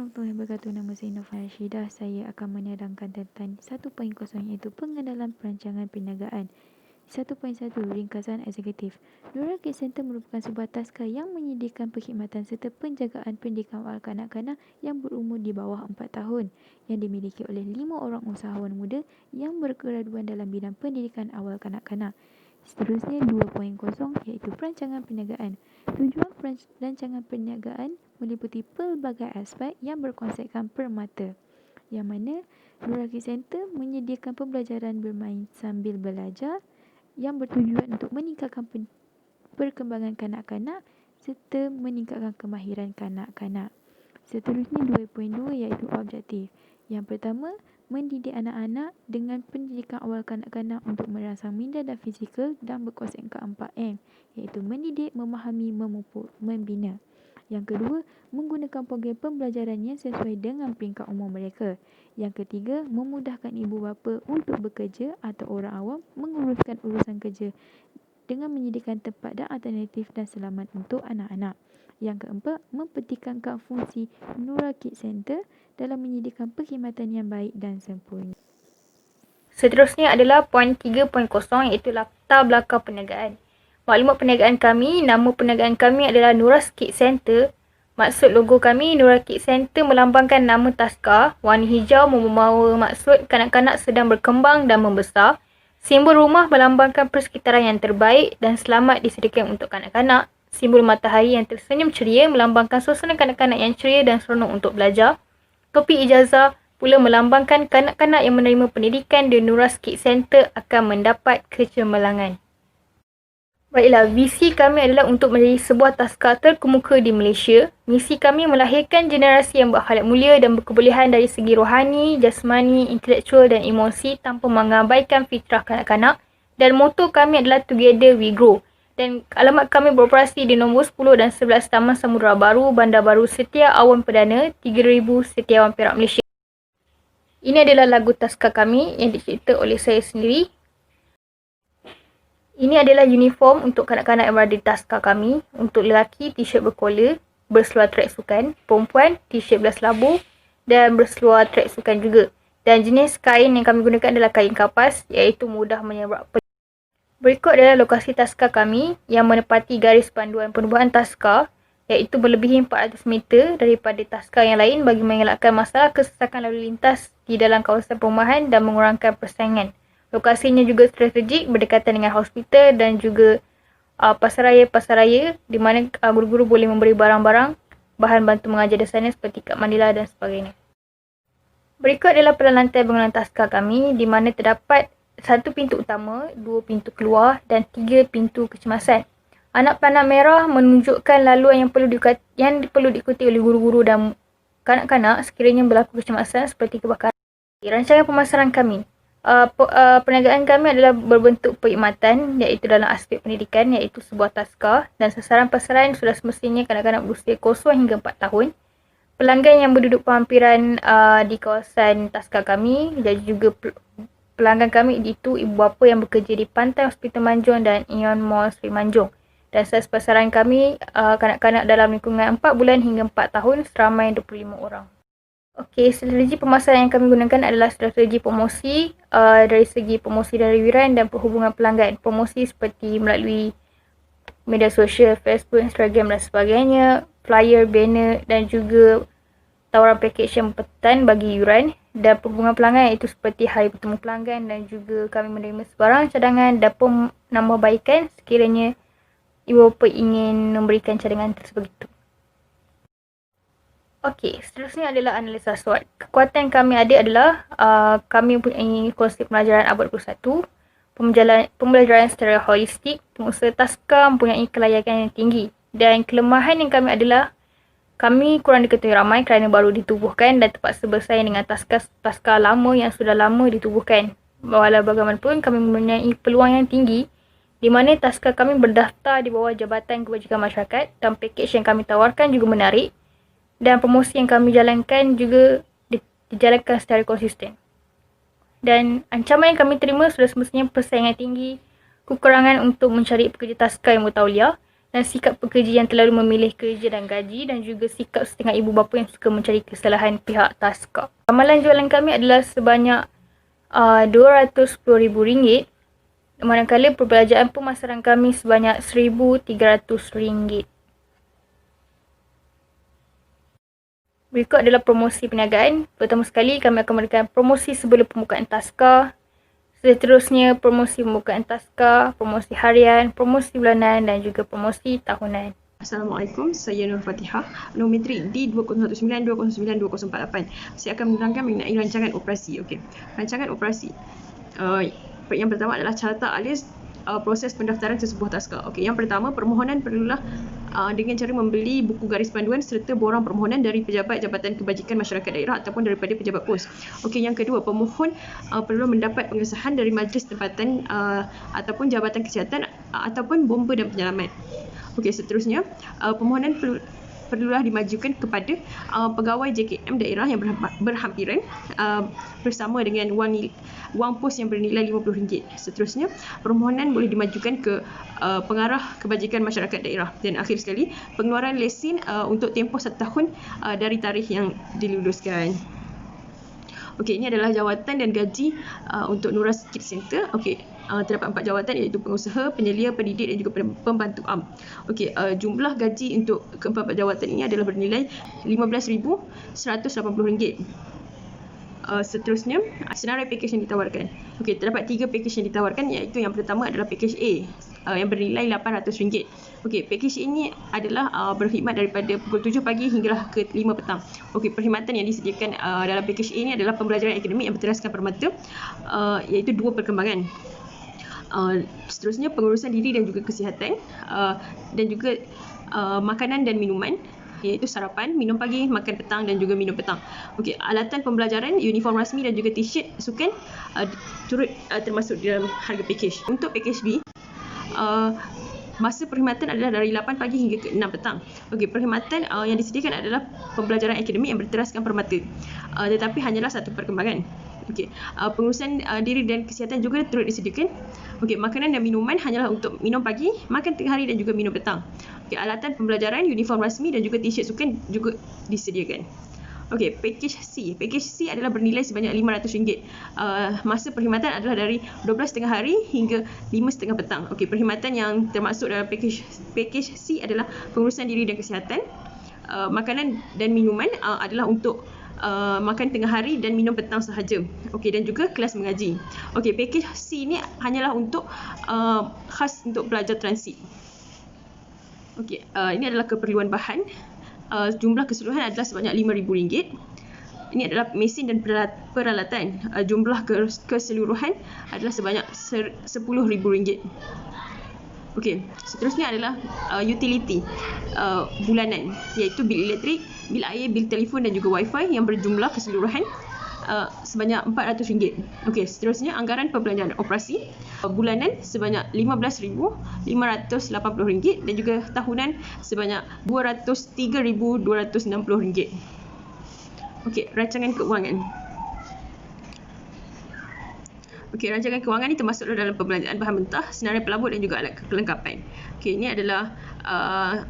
Assalamualaikum warahmatullahi wabarakatuh. Nama saya Nova Rashidah. Saya akan menerangkan tentang 1.0 iaitu pengenalan perancangan perniagaan. 1.1 Ringkasan Eksekutif. Nura Kids Center merupakan sebuah taska yang menyediakan perkhidmatan serta penjagaan pendidikan awal kanak-kanak yang berumur di bawah 4 tahun yang dimiliki oleh 5 orang usahawan muda yang bergraduan dalam bidang pendidikan awal kanak-kanak. Seterusnya 2.0 iaitu perancangan perniagaan. Tujuan perancangan perniagaan meliputi pelbagai aspek yang berkonsepkan permata, yang mana Nura Kids Center menyediakan pembelajaran bermain sambil belajar yang bertujuan untuk meningkatkan perkembangan kanak-kanak serta meningkatkan kemahiran kanak-kanak. Seterusnya 2.2 iaitu objektif. Yang pertama, mendidik anak-anak dengan pendidikan awal kanak-kanak untuk merangsang minda dan fizikal dan berkonsepkan 4M, iaitu mendidik, memahami, memupuk, membina. Yang kedua, menggunakan program pembelajaran yang sesuai dengan peringkat umur mereka. Yang ketiga, memudahkan ibu bapa untuk bekerja atau orang awam menguruskan urusan kerja dengan menyediakan tempat dan alternatif dan selamat untuk anak-anak. Yang keempat, mempertikankan fungsi Nura Kids Center dalam menyediakan perkhidmatan yang baik dan sempurna. Seterusnya adalah poin 3.0 iaitu latar belakang perniagaan. Maklumat perniagaan kami, nama perniagaan kami adalah Nura Kids Center. Maksud logo kami, Nura Kids Center melambangkan nama taska. Warna hijau membawa maksud kanak-kanak sedang berkembang dan membesar. Simbol rumah melambangkan persekitaran yang terbaik dan selamat disediakan untuk kanak-kanak. Simbol matahari yang tersenyum ceria melambangkan suasana kanak-kanak yang ceria dan seronok untuk belajar. Topi ijazah pula melambangkan kanak-kanak yang menerima pendidikan di Nura Kids Center akan mendapat kecemerlangan. Baiklah, visi kami adalah untuk menjadi sebuah taska terkemuka di Malaysia. Misi kami melahirkan generasi yang berakhlak mulia dan berkebolehan dari segi rohani, jasmani, intelektual dan emosi tanpa mengabaikan fitrah kanak-kanak. Dan moto kami adalah Together We Grow. Dan alamat kami beroperasi di nombor 10 dan 11 Taman Samudera Baru, Bandar Baru Setia Awan Perdana, 3000 Setiawan Perak, Malaysia. Ini adalah lagu taska kami yang dicipta oleh saya sendiri. Ini adalah uniform untuk kanak-kanak yang berada di taska kami. Untuk lelaki, t-shirt berkola, berseluar track sukan. Perempuan, t-shirt belas labu dan berseluar track sukan juga. Dan jenis kain yang kami gunakan adalah kain kapas, iaitu mudah menyerap. Berikut adalah lokasi taska kami yang menepati garis panduan penubuhan taska, iaitu melebihi 400 meter daripada taska yang lain bagi mengelakkan masalah kesesakan lalu lintas di dalam kawasan perumahan dan mengurangkan persaingan. Lokasinya juga strategik, berdekatan dengan hospital dan juga pasaraya di mana guru-guru boleh memberi barang-barang, bahan bantu mengajar di sana seperti kad Manila dan sebagainya. Berikut adalah pelan lantai bangunan taska kami di mana terdapat 1 pintu utama, 2 pintu keluar dan 3 pintu kecemasan. Anak panah merah menunjukkan laluan yang perlu diikuti oleh guru-guru dan kanak-kanak sekiranya berlaku kecemasan seperti kebakaran. Rancangan pemasaran kami. Perniagaan kami adalah berbentuk perkhidmatan iaitu dalam aspek pendidikan iaitu sebuah taska dan sasaran pasaran sudah semestinya kanak-kanak berusia 0 hingga 4 tahun. Pelanggan yang berduduk penghampiran di kawasan taska kami dan juga pelanggan kami itu ibu bapa yang bekerja di Pantai Hospital Manjung dan Ion Mall Sri Manjung. Dan saiz pasaran kami kanak-kanak dalam lingkungan 4 bulan hingga 4 tahun seramai 25 orang. Okey, strategi pemasaran yang kami gunakan adalah strategi promosi dari segi promosi dari wiran dan perhubungan pelanggan. Promosi seperti melalui media sosial, Facebook, Instagram dan sebagainya, flyer, banner dan juga tawaran pakej yang berpatutan bagi yuran. Dan perhubungan pelanggan iaitu seperti hari bertemu pelanggan dan juga kami menerima sebarang cadangan dan penambahbaikan sekiranya ibu bapa ingin memberikan cadangan tersebut. Okey, seterusnya adalah analisa SWOT. Kekuatan kami ada adalah kami mempunyai konsep pembelajaran abad 21, pembelajaran secara holistik, pengusaha taska mempunyai kelayakan yang tinggi. Dan kelemahan yang kami adalah kami kurang diketahui ramai kerana baru ditubuhkan dan terpaksa bersaing dengan taska lama yang sudah lama ditubuhkan. Walau bagaimanapun kami mempunyai peluang yang tinggi di mana taska kami berdaftar di bawah Jabatan Kebajikan Masyarakat dan pakej yang kami tawarkan juga menarik. Dan promosi yang kami jalankan juga dijalankan secara konsisten. Dan ancaman yang kami terima sudah semestinya persaingan tinggi, kekurangan untuk mencari pekerja taska yang bertauliah dan sikap pekerja yang terlalu memilih kerja dan gaji, dan juga sikap setengah ibu bapa yang suka mencari kesalahan pihak taska. Amalan jualan kami adalah sebanyak RM210,000, manakala perbelanjaan pemasaran kami sebanyak RM1,300. Berikut adalah promosi perniagaan. Pertama sekali, kami akan memberikan promosi sebelum pembukaan taska. Seterusnya, promosi pembukaan taska, promosi harian, promosi bulanan dan juga promosi tahunan. Assalamualaikum, saya Nur Fatihah, Nometrik D2019-2009-2048. Saya akan menerangkan mengenai rancangan operasi. Okey, rancangan operasi. Yang pertama adalah carta alis proses pendaftaran sesebuah taska. Okey, yang pertama, permohonan perlulah dengan cara membeli buku garis panduan serta borang permohonan dari pejabat Jabatan Kebajikan Masyarakat Daerah ataupun daripada pejabat pos. Okey, yang kedua, pemohon perlu mendapat pengesahan dari majlis tempatan ataupun Jabatan Kesihatan ataupun bomba dan penyelamat. Okey, seterusnya, permohonan perlulah dimajukan kepada pegawai JKM daerah yang berhampiran bersama dengan wang pos yang bernilai RM50. Seterusnya, permohonan boleh dimajukan ke pengarah kebajikan masyarakat daerah. Dan akhir sekali, pengeluaran lesen untuk tempoh 1 tahun dari tarikh yang diluluskan. Okey, ini adalah jawatan dan gaji untuk Nura Kids Center. Okey, terdapat 4 jawatan iaitu pengusaha, penyelia, pendidik dan juga pembantu am. Okey, jumlah gaji untuk keempat jawatan ini adalah bernilai RM15,180. Seterusnya, senarai pakej yang ditawarkan. Okey, terdapat 3 pakej yang ditawarkan iaitu yang pertama adalah pakej A yang bernilai RM800. Okey, pakej ini adalah berkhidmat daripada pukul 7 pagi hinggalah ke 5 petang. Okey, perkhidmatan yang disediakan dalam pakej A ini adalah pembelajaran akademik yang berteraskan permata iaitu 2 perkembangan. Seterusnya, pengurusan diri dan juga kesihatan dan juga makanan dan minuman iaitu sarapan, minum pagi, makan petang dan juga minum petang. Okey, alatan pembelajaran, uniform rasmi dan juga t-shirt sukan turut termasuk dalam harga pakej. Untuk pakej B, masa perkhidmatan adalah dari 8 pagi hingga ke 6 petang. Okey, perkhidmatan yang disediakan adalah pembelajaran akademik yang berteraskan permata, tetapi hanyalah 1 perkembangan. Okey, pengurusan diri dan kesihatan juga turut disediakan. Okey, makanan dan minuman hanyalah untuk minum pagi, makan tengah hari dan juga minum petang. Okey, alatan pembelajaran, uniform rasmi dan juga t-shirt sukan juga disediakan. Okey, pakej C. Pakej C adalah bernilai sebanyak RM500. Masa perkhidmatan adalah dari 12.30 hari hingga 5.30 petang. Okey, perkhidmatan yang termasuk dalam pakej C adalah pengurusan diri dan kesihatan. Makanan dan minuman adalah untuk makan tengah hari dan minum petang sahaja. Okey, dan juga kelas mengaji. Okey, pakej C ini hanyalah untuk khas untuk pelajar transit. Okey, ini adalah keperluan bahan. Jumlah keseluruhan adalah sebanyak RM5,000. Ini adalah mesin dan peralatan. Jumlah keseluruhan adalah sebanyak RM10,000. Okey, seterusnya adalah utility bulanan iaitu bil elektrik, bil air, bil telefon dan juga wifi yang berjumlah keseluruhan sebanyak RM400. Okey, seterusnya anggaran perbelanjaan operasi bulanan sebanyak RM15,580 dan juga tahunan sebanyak RM203,260. Okey, rancangan keuangan. Okey, rancangan keuangan ini termasuk dalam perbelanjaan bahan mentah, senarai pelabur dan juga alat kelengkapan. Okey, ini adalah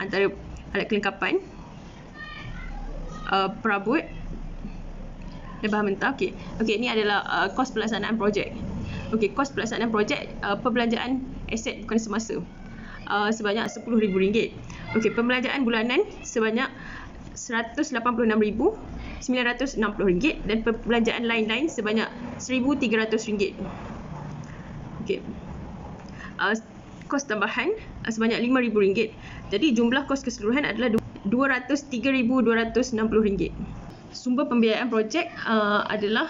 antara alat kelengkapan, perabot dan bahan mentah. Okey, ini adalah kos pelaksanaan projek. Okey, kos pelaksanaan projek perbelanjaan aset bukan semasa sebanyak RM10,000. Okey, pembelanjaan bulanan sebanyak RM186,960 dan perbelanjaan lain-lain sebanyak RM1,300. Okey. Kos tambahan sebanyak RM5,000. Jadi jumlah kos keseluruhan adalah RM203,260. Sumber pembiayaan projek adalah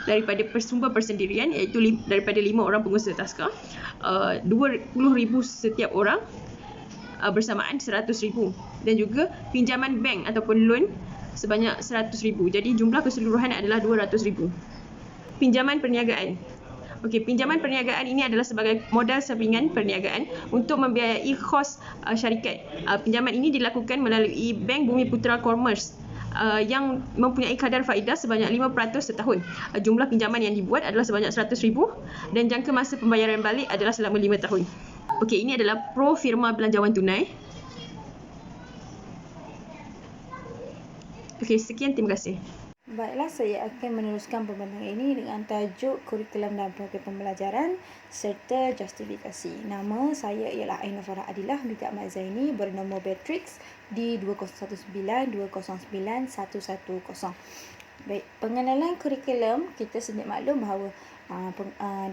daripada sumber persendirian iaitu daripada 5 orang pengusaha taska, RM20,000 setiap orang bersamaan RM100,000 dan juga pinjaman bank ataupun loan sebanyak RM100,000. Jadi jumlah keseluruhan adalah RM200,000. Pinjaman perniagaan. Okey, pinjaman perniagaan ini adalah sebagai modal sampingan perniagaan untuk membiayai kos syarikat. Pinjaman ini dilakukan melalui Bank Bumiputera Commerce yang mempunyai kadar faedah sebanyak 5% setahun. Jumlah pinjaman yang dibuat adalah sebanyak RM100,000 dan jangka masa pembayaran balik adalah selama 5 tahun. Okey, ini adalah pro firma belanjawan tunai. Okey, sekian, terima kasih. Baiklah, saya akan meneruskan pembincangan ini dengan tajuk kurikulum dan program pembelajaran serta justifikasi. Nama saya ialah Aina Farah Adilah binti Ahmad Zaini bernombor matrix di 2019-209-110. Baik, pengenalan kurikulum, kita sedia maklum bahawa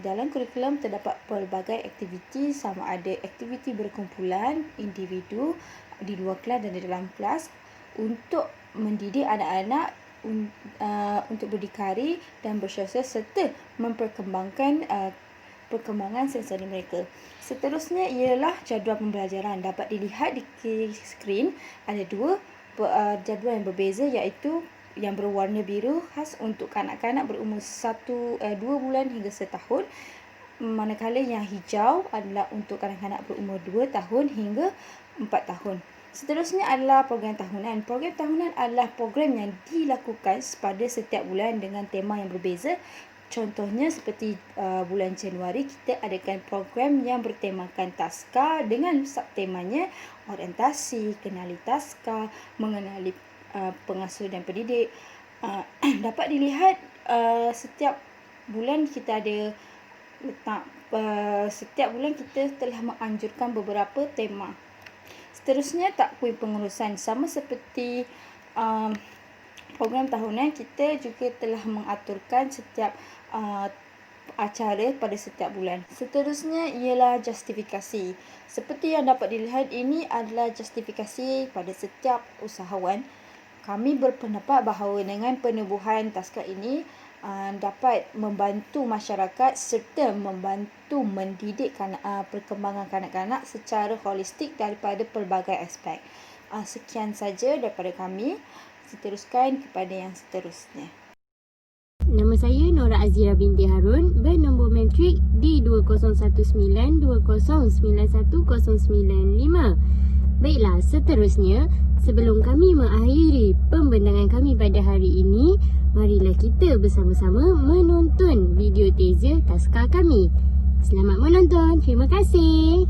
dalam kurikulum terdapat pelbagai aktiviti, sama ada aktiviti berkumpulan, individu, di luar kelas dan di dalam kelas, untuk mendidik anak-anak untuk berdikari dan bersosial serta memperkembangkan perkembangan sensori mereka. Seterusnya ialah jadual pembelajaran. Dapat dilihat di skrin ada dua jadual yang berbeza, iaitu yang berwarna biru khas untuk kanak-kanak berumur 2 bulan hingga 1 tahun, manakala yang hijau adalah untuk kanak-kanak berumur 2 tahun hingga 4 tahun. Seterusnya adalah program tahunan. Program tahunan adalah program yang dilakukan pada setiap bulan dengan tema yang berbeza. Contohnya seperti bulan Januari, kita adakan program yang bertemakan taska dengan subtemanya orientasi, kenali taska, mengenali pengasuh dan pendidik. Dapat dilihat setiap bulan kita ada letak, setiap bulan kita telah menganjurkan beberapa tema. Seterusnya, takwim pengurusan. Sama seperti program tahunan, kita juga telah mengaturkan setiap acara pada setiap bulan. Seterusnya ialah justifikasi. Seperti yang dapat dilihat, ini adalah justifikasi pada setiap usahawan. Kami berpendapat bahawa dengan penubuhan taska ini dapat membantu masyarakat serta membantu mendidik perkembangan kanak-kanak secara holistik daripada pelbagai aspek. Sekian saja daripada kami. Diteruskan kepada yang seterusnya. Nama saya Nora Azira binti Harun, bernombor matrik D2019-2091095. Baiklah, seterusnya, sebelum kami mengakhiri pembentangan kami pada hari ini, marilah kita bersama-sama menonton video teaser taska kami. Selamat menonton. Terima kasih.